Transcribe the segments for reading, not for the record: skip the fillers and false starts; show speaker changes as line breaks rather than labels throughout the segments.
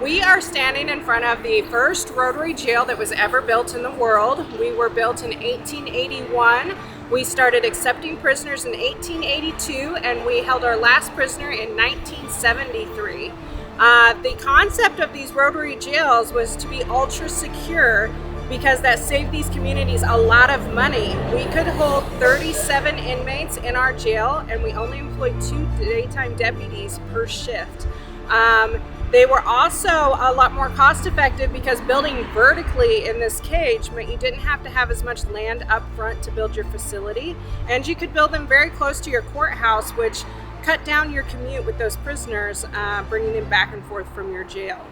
We are standing in front of the first Rotary Jail that was ever built in the world. We were built in 1881. We started accepting prisoners in 1882, and we held our last prisoner in 1973. The concept of these Rotary Jails was to be ultra secure because that saved these communities a lot of money. We could hold 37 inmates in our jail, and we only employed 2 daytime deputies per shift. They were also a lot more cost effective because building vertically in this cage meant you didn't have to have as much land up front to build your facility, and you could build them very close to your courthouse, which cut down your commute with those prisoners, bringing them back and forth from your jail.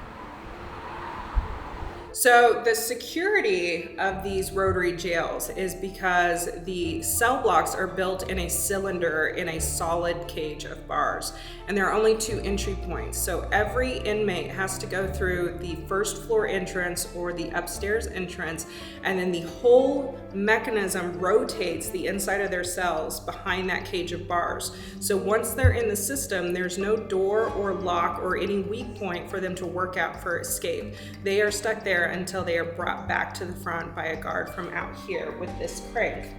So the security of these Rotary jails is because the cell blocks are built in a cylinder in a solid cage of bars, and there are only 2 entry points. So every inmate has to go through the first floor entrance or the upstairs entrance, and then the whole mechanism rotates the inside of their cells behind that cage of bars. So once they're in the system, there's no door or lock or any weak point for them to work out for escape. They are stuck there until they are brought back to the front by a guard from out here with this crank.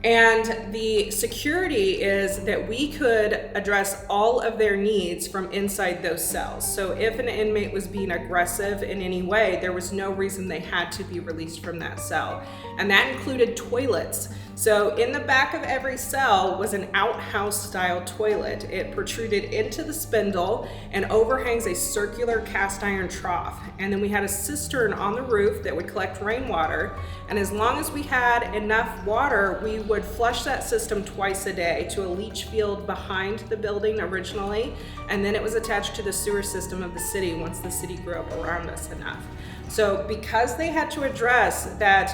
And the security is that we could address all of their needs from inside those cells. So if an inmate was being aggressive in any way, there was no reason they had to be released from that cell. And that included toilets. So in the back of every cell was an outhouse style toilet. It protruded into the spindle and overhangs a circular cast iron trough. And then we had a cistern on the roof that would collect rainwater. And as long as we had enough water, we would flush that system twice a day to a leach field behind the building originally, and then it was attached to the sewer system of the city once the city grew up around us enough. So because they had to address that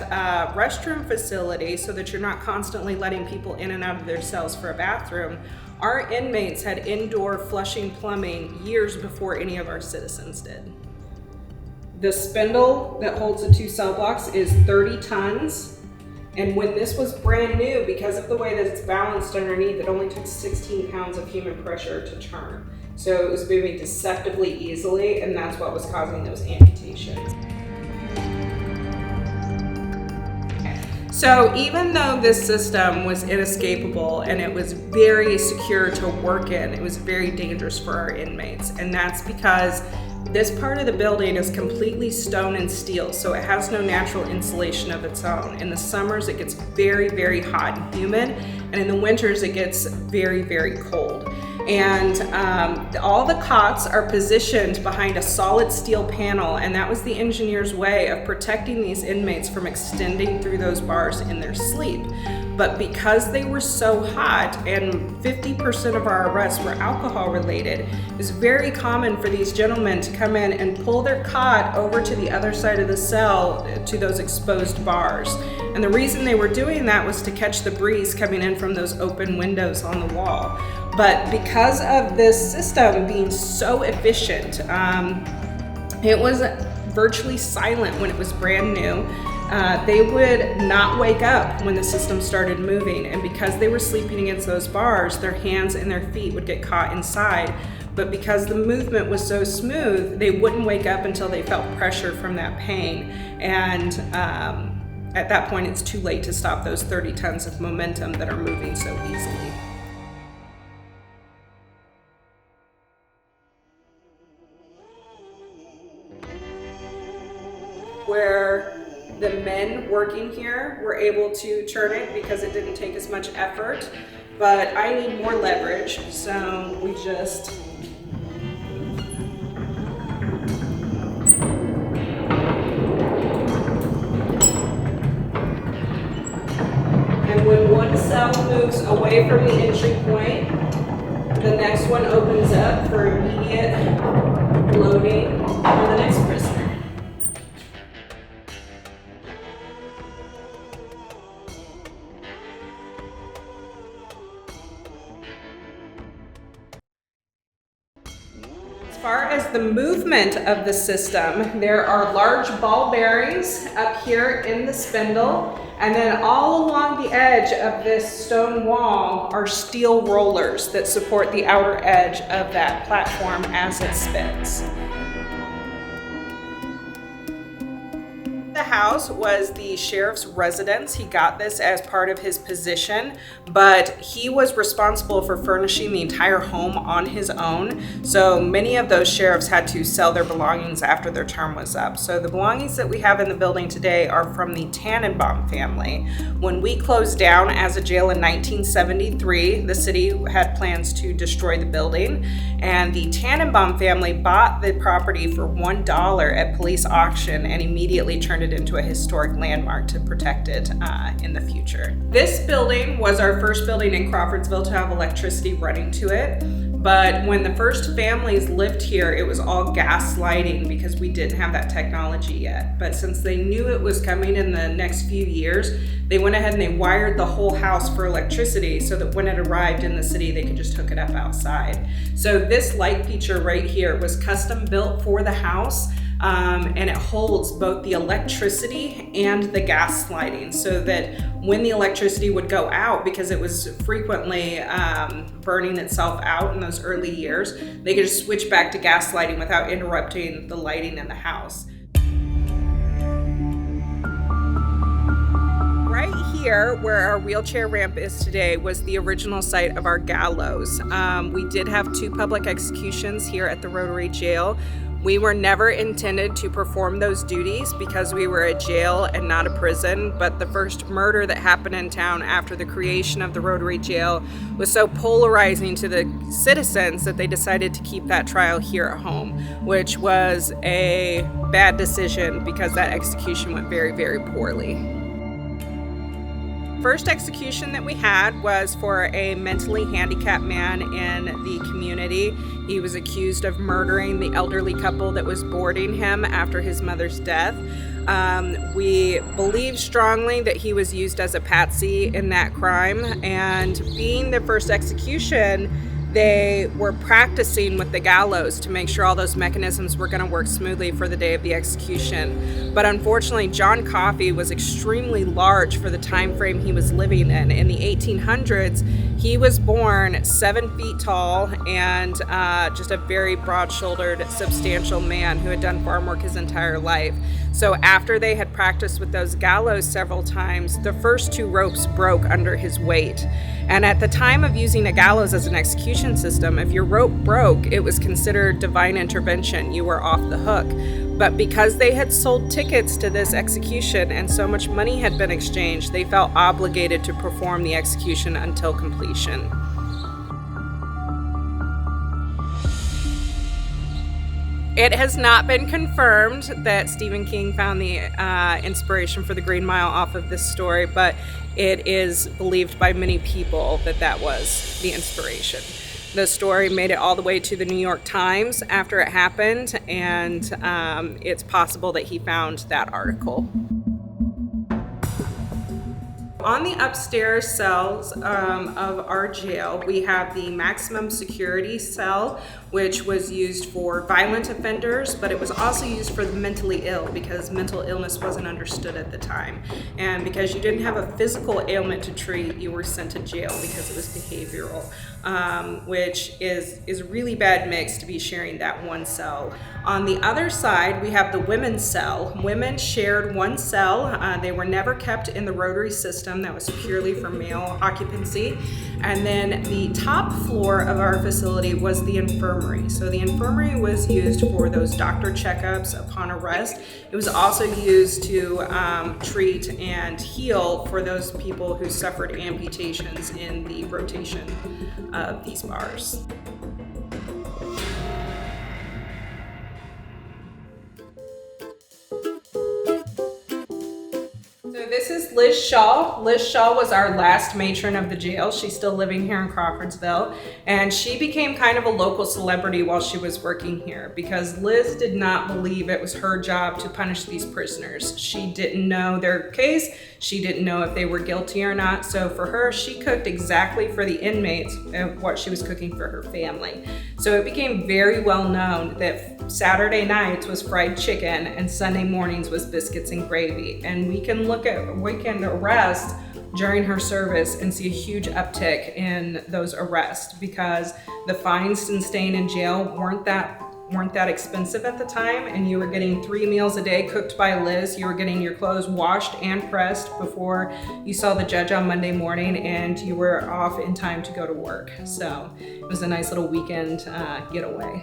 restroom facility so that you're not constantly letting people in and out of their cells for a bathroom, our inmates had indoor flushing plumbing years before any of our citizens did. The spindle that holds the 2 cell blocks is 30 tons. And when this was brand new, because of the way that it's balanced underneath, it only took 16 pounds of human pressure to turn. So it was moving deceptively easily, and that's what was causing those amputations. So even though this system was inescapable and it was very secure to work in, it was very dangerous for our inmates. And that's because this part of the building is completely stone and steel, so it has no natural insulation of its own. In the summers, it gets very, very hot and humid, and in the winters, it gets very, very cold. And all the cots are positioned behind a solid steel panel, and that was the engineer's way of protecting these inmates from extending through those bars in their sleep. But because they were so hot, and 50% of our arrests were alcohol related, it was very common for these gentlemen to come in and pull their cot over to the other side of the cell to those exposed bars. And the reason they were doing that was to catch the breeze coming in from those open windows on the wall. But because of this system being so efficient, it was virtually silent when it was brand new. They would not wake up when the system started moving, and because they were sleeping against those bars, their hands and their feet would get caught inside. But because the movement was so smooth, they wouldn't wake up until they felt pressure from that pain. And at that point, it's too late to stop those 30 tons of momentum that are moving so easily. Where the men working here were able to turn it because it didn't take as much effort, but I need more leverage, so we just and when one cell moves away from the entry point, the next one opens up for immediate loading for the next prisoner. As far as the movement of the system, there are large ball bearings up here in the spindle, and then all along the edge of this stone wall are steel rollers that support the outer edge of that platform as it spins. the house was the sheriff's residence. He got this as part of his position, but he was responsible for furnishing the entire home on his own. So many of those sheriffs had to sell their belongings after their term was up. So the belongings that we have in the building today are from the Tannenbaum family. When we closed down as a jail in 1973, the city had plans to destroy the building, and the Tannenbaum family bought the property for $1 at police auction and immediately turned it into a historic landmark to protect it in the future. This building was our first building in Crawfordsville to have electricity running to it. But when the first families lived here, it was all gas lighting because we didn't have that technology yet. But since they knew it was coming in the next few years, they went ahead and they wired the whole house for electricity so that when it arrived in the city, they could just hook it up outside. So this light feature right here was custom built for the house. And it holds both the electricity and the gas lighting so that when the electricity would go out, because it was frequently burning itself out in those early years, they could just switch back to gas lighting without interrupting the lighting in the house. Right here, where our wheelchair ramp is today, was the original site of our gallows. We did have 2 public executions here at the Rotary Jail. We were never intended to perform those duties because we were a jail and not a prison, but the first murder that happened in town after the creation of the Rotary Jail was so polarizing to the citizens that they decided to keep that trial here at home, which was a bad decision because that execution went very, very poorly. First execution that we had was for a mentally handicapped man in the community. He was accused of murdering the elderly couple that was boarding him after his mother's death. We believe strongly that he was used as a patsy in that crime, and being the first execution, they were practicing with the gallows to make sure all those mechanisms were going to work smoothly for the day of the execution. But unfortunately, John Coffey was extremely large for the time frame he was living in. In the 1800s, he was born 7 feet tall and just a very broad-shouldered, substantial man who had done farm work his entire life. So after they had practiced with those gallows several times, the first 2 ropes broke under his weight. And at the time of using a gallows as an execution system, if your rope broke, it was considered divine intervention. You were off the hook. But because they had sold tickets to this execution and so much money had been exchanged, they felt obligated to perform the execution until completion. It has not been confirmed that Stephen King found the inspiration for the Green Mile off of this story, but it is believed by many people that that was the inspiration. The story made it all the way to the New York Times after it happened, and it's possible that he found that article. On the upstairs cells of our jail, we have the maximum security cell, which was used for violent offenders, but it was also used for the mentally ill because mental illness wasn't understood at the time. And because you didn't have a physical ailment to treat, you were sent to jail because it was behavioral, which is a really bad mix to be sharing that one cell. On the other side, we have the women's cell. Women shared one cell. They were never kept in the Rotary system. That was purely for male occupancy. And then the top floor of our facility was the infirmary. So the infirmary was used for those doctor checkups upon arrest. It was also used to treat and heal for those people who suffered amputations in the rotation of these bars. So this is Liz Shaw. Liz Shaw was our last matron of the jail. She's still living here in Crawfordsville, and she became kind of a local celebrity while she was working here because Liz did not believe it was her job to punish these prisoners. She didn't know their case. She didn't know if they were guilty or not. So for her, she cooked exactly for the inmates what she was cooking for her family. So it became very well known that Saturday nights was fried chicken and Sunday mornings was biscuits and gravy. And we can look at weekend arrests during her service and see a huge uptick in those arrests because the fines and staying in jail weren't that weren't that expensive at the time, and you were getting 3 meals a day cooked by Liz. You were getting your clothes washed and pressed before you saw the judge on Monday morning, and you were off in time to go to work. So it was a nice little weekend getaway.